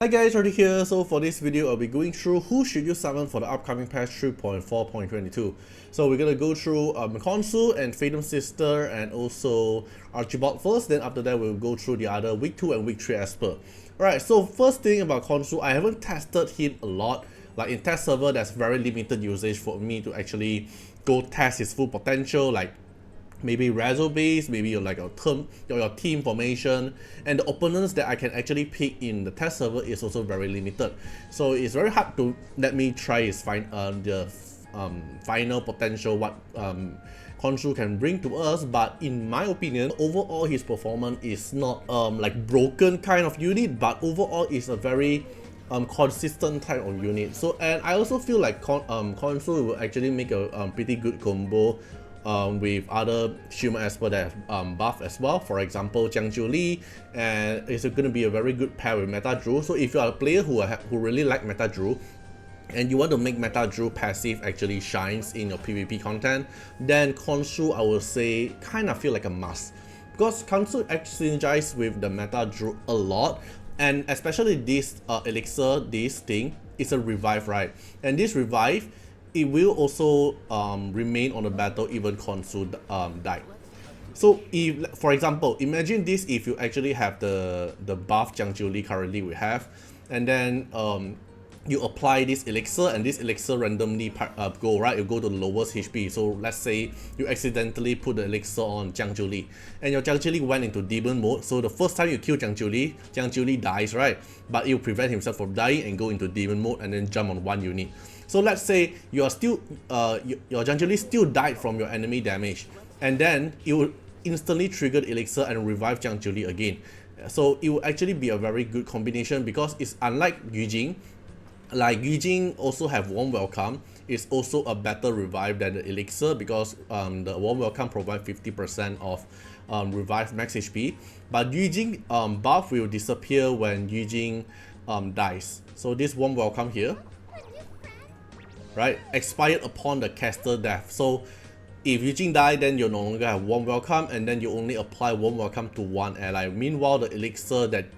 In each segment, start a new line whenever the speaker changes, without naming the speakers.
Hi guys, Artiar here. So for this video, I'll be going through who should you summon for the upcoming patch 3.4.22. So we're gonna go through Khonsu and Fatum Sister and also Archibald first. Then after that, we'll go through the other week 2 and week 3 as per. Alright, so first thing about Khonsu, I haven't tested him a lot. Like in test server, there's very limited usage for me to actually go test his full potential. Like maybe Rezo base, maybe your team formation, and the opponents that I can actually pick in the test server is also very limited. So it's very hard to let me try his final potential, what Khonsu can bring to us. But in my opinion, overall his performance is not like broken kind of unit, but overall is a very consistent type of unit. So, and I also feel like Khonsu will actually make a pretty good combo with other human esper that have buff as well. For example, Li, and it's going to be a very good pair with Meta Drew. So if you are a player who really like Meta Drew and you want to make Meta Drew passive actually shines in your PvP content, then Khonsu I would say kind of feel like a must, because Khonsu actually synergizes with the Meta Drew a lot, and especially this elixir, this thing is a revive, right? And this revive, it will also remain on the battle even Khonsu died. So if, for example, imagine this, if you actually have the buff Li currently we have, and then you apply this elixir, and this elixir randomly go, right? You go to the lowest HP. So let's say you accidentally put the elixir on Li, and your Li went into demon mode. So the first time you kill Li dies, right? But it will prevent himself from dying and go into demon mode and then jump on one unit. So let's say you are still your Li still died from your enemy damage, and then it will instantly trigger the elixir and revive Li again. So it will actually be a very good combination, because it's unlike Yujing. Like Yujing also have warm welcome, it's also a better revive than the elixir, because the warm welcome provides 50% of revive max HP, but Yujing buff will disappear when Yujing dies. So this warm welcome here, right, expired upon the caster death. So if Yujing die, then you no longer have warm welcome, and then you only apply warm welcome to one ally. Meanwhile, the elixir that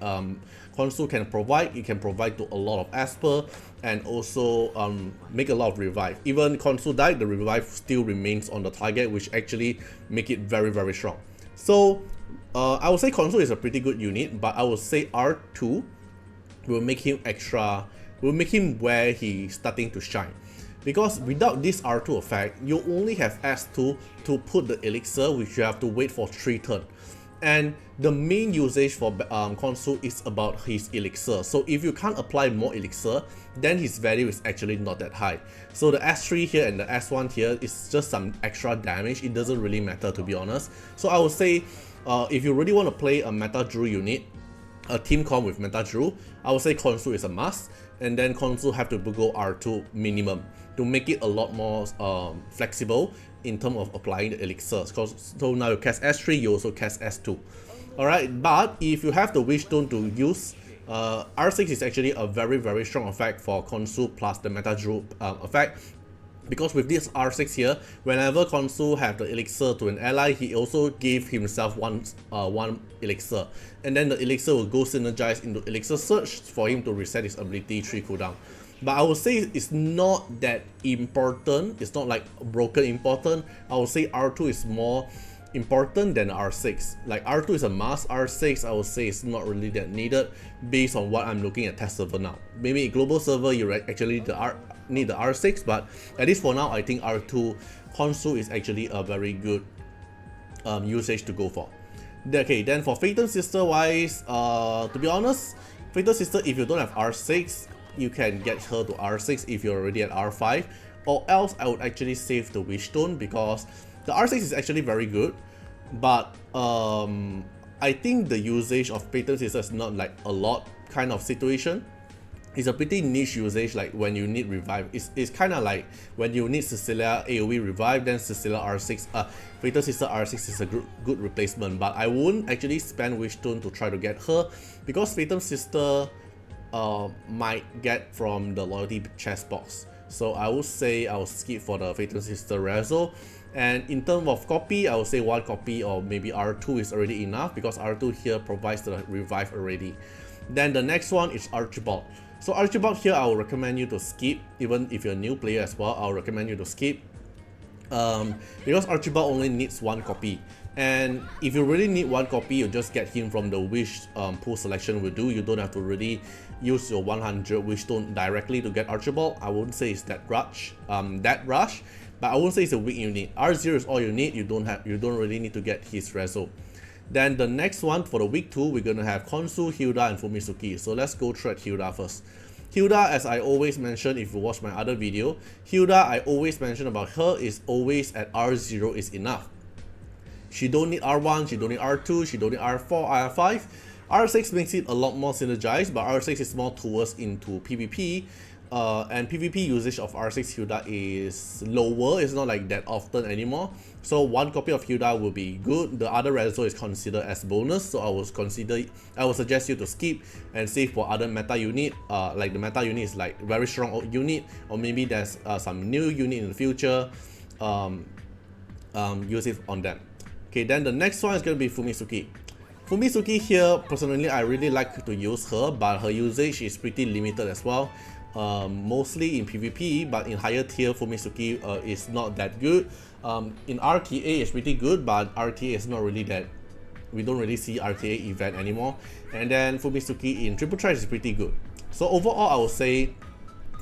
Khonsu can provide, it can provide to a lot of esper, and also make a lot of revive. Even Khonsu died, the revive still remains on the target, which actually make it very, very strong. So I would say Khonsu is a pretty good unit, but I would say R2 will make him where he's starting to shine. Because without this R2 effect, you only have S2 to put the elixir, which you have to wait for 3 turns. And the main usage for Khonsu is about his elixir. So if you can't apply more elixir, then his value is actually not that high. So the S3 here and the S1 here is just some extra damage. It doesn't really matter, to be honest. So I would say if you really want to play a Meta Drew unit, a team comp with Meta Drew, I would say Khonsu is a must, and then Khonsu have to go R2 minimum to make it a lot more flexible in terms of applying the elixirs. So now you cast S3, you also cast S2. Alright, but if you have the Wishstone to use, R6 is actually a very, very strong effect for Khonsu plus the Meta Drew effect. Because with this R6 here, whenever Khonsu have the elixir to an ally, he also gave himself one elixir, and then the elixir will go synergize into elixir search for him to reset his ability 3 cooldown. But I would say it's not that important, it's not like broken important. I would say R2 is more important than R6. Like R2 is a must, R6 I would say is not really that needed based on what I'm looking at test server now. Maybe global server you actually need the R6, but at least for now I think R2 Khonsu is actually a very good usage to go for. Okay, then for Fatum Sister wise, to be honest, Fatum Sister, if you don't have R6, you can get her to R6 if you're already at R5, or else I would actually save the Wishstone, because the R6 is actually very good, but I think the usage of Fatum Sister is not like a lot kind of situation. It's a pretty niche usage, like when you need revive. It's kind of like when you need Cecilia AoE revive, then Cecilia R6, Fatum Sister R6 is a good replacement, but I won't actually spend Wishstone to try to get her, because Fatum Sister might get from the loyalty chest box. So I would say I will skip for the Fatum Sister Rezo. And in terms of copy, I would say 1 copy or maybe R2 is already enough, because R2 here provides the revive already. Then the next one is Archibald. So Archibald here, I will recommend you to skip, even if you're a new player as well. I'll recommend you to skip because Archibald only needs one copy. And if you really need one copy, you just get him from the wish pool selection will do. You don't have to really use your 100 Wishstone directly to get Archibald. I wouldn't say it's that rush, but I won't say it's a weak unit. R0 is all you need. You don't really need to get his reso. Then the next one for the week 2, we're gonna have Khonsu, Hilda, and Fumisuki. So let's go through at Hilda first. Hilda, as I always mention, if you watch my other video, Hilda, I always mention about her is always at R0 is enough. She don't need R1, she don't need R2, she don't need R4, R5. R6 makes it a lot more synergized, but R6 is more towards into PvP. And PvP usage of R6 Hilda is lower, it's not like that often anymore. So one copy of Hilda will be good. The other reso is considered as bonus, so I will suggest you to skip and save for other meta unit. Like the meta unit is like very strong unit, or maybe there's some new unit in the future. Use it on them. Okay, then the next one is going to be Fumisuki. Fumisuki here, personally, I really like to use her, but her usage is pretty limited as well. Mostly in PvP, but in higher tier, Fumisuki is not that good. In RTA, it's pretty good, but RTA is not really that. We don't really see RTA event anymore. And then Fumisuki in triple threat is pretty good. So overall, I would say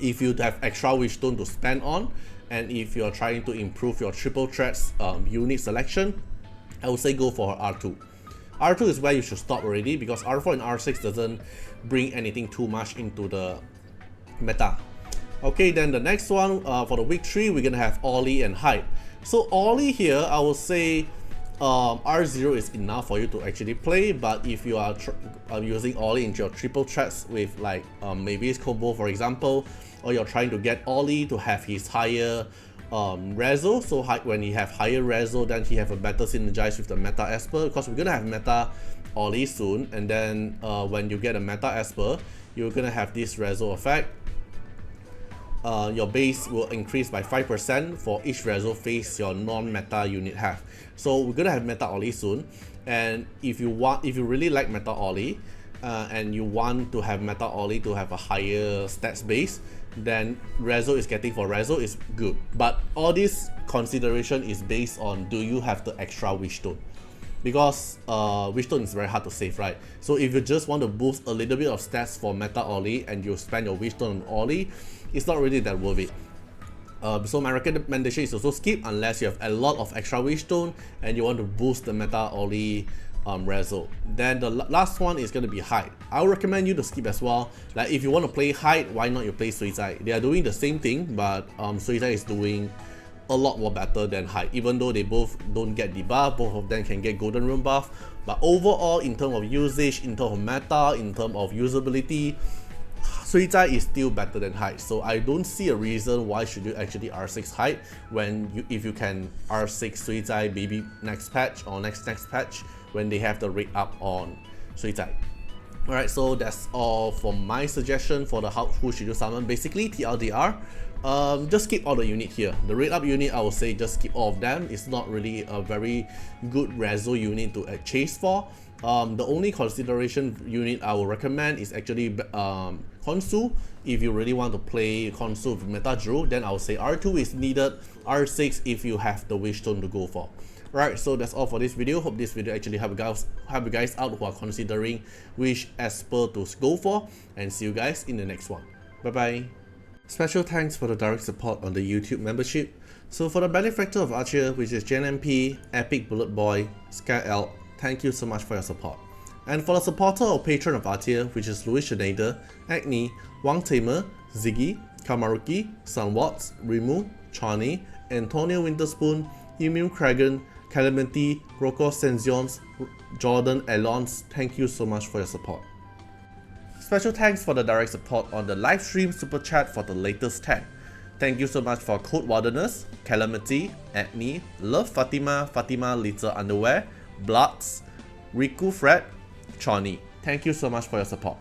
if you have extra Wishstone to spend on, and if you're trying to improve your triple threats unit selection, I would say go for R2. R2 is where you should stop already, because R4 and R6 doesn't bring anything too much into the meta. Okay, then the next one for the week 3, we're gonna have Ollie and Hyde. So Ollie here, I will say R0 is enough for you to actually play, but if you are using Ollie into your triple threats with like maybe his combo for example, or you're trying to get Ollie to have his higher reso, so when he have higher reso, then he have a better synergize with the meta Esper, because we're gonna have meta Ollie soon, and then when you get a meta Esper, you're gonna have this reso effect. Your base will increase by 5% for each reso phase your non-meta unit have. So we're gonna have meta Ollie soon, and if you really like meta Ollie and you want to have meta Ollie to have a higher stats base, then reso is getting for reso is good. But all this consideration is based on, do you have the extra Wishstone? Because Wishstone is very hard to save, right? So if you just want to boost a little bit of stats for meta Ollie and you spend your Wishstone on Ollie, it's not really that worth it. So my recommendation is also skip unless you have a lot of extra Wishstone and you want to boost the meta Ollie reso. Then the last one is going to be Hyde. I would recommend you to skip as well. Like if you want to play Hyde, why not you play Suicide? They are doing the same thing, but Suicide is doing a lot more better than Hyde. Even though they both don't get debuff, both of them can get golden rune buff. But overall, in terms of usage, in terms of meta, in terms of usability, Suicide is still better than Hyde. So I don't see a reason why should you actually R6 Hyde when if you can R6 Suicide maybe next patch or next patch when they have the rate up on Suicide. Alright, so that's all for my suggestion for the who should you summon. Basically TLDR, just skip all the unit here. The rate up unit, I will say just skip all of them. It's not really a very good reso unit to chase for. The only consideration unit I will recommend is actually Khonsu. If you really want to play Khonsu with Meta Drew, then I would say R2 is needed, R6 if you have the Wishstone to go for. Right, so that's all for this video. Hope this video actually help you guys out who are considering which Esper to go for, and see you guys in the next one. Bye bye. Special thanks for the direct support on the YouTube membership. So for the benefactor of Artiar, which is JNMP, Epic Bullet Boy, Sky Elk, thank you so much for your support. And for the supporter or patron of Artiar, which is Louis Schneider, Agni, Wang Tamer, Ziggy, Kamaruki, Sunwatts, Rimu, Chani, Antonio Winterspoon, Emu Kragan, Calamity, Rocco Senzions, Jordan Alons, thank you so much for your support. Special thanks for the direct support on the live stream super chat for the latest tag. Thank you so much for Code Wilderness, Calamity, Agni, Love Fatima, Fatima Little Underwear, Bloods, Riku Fred, Chani. Thank you so much for your support.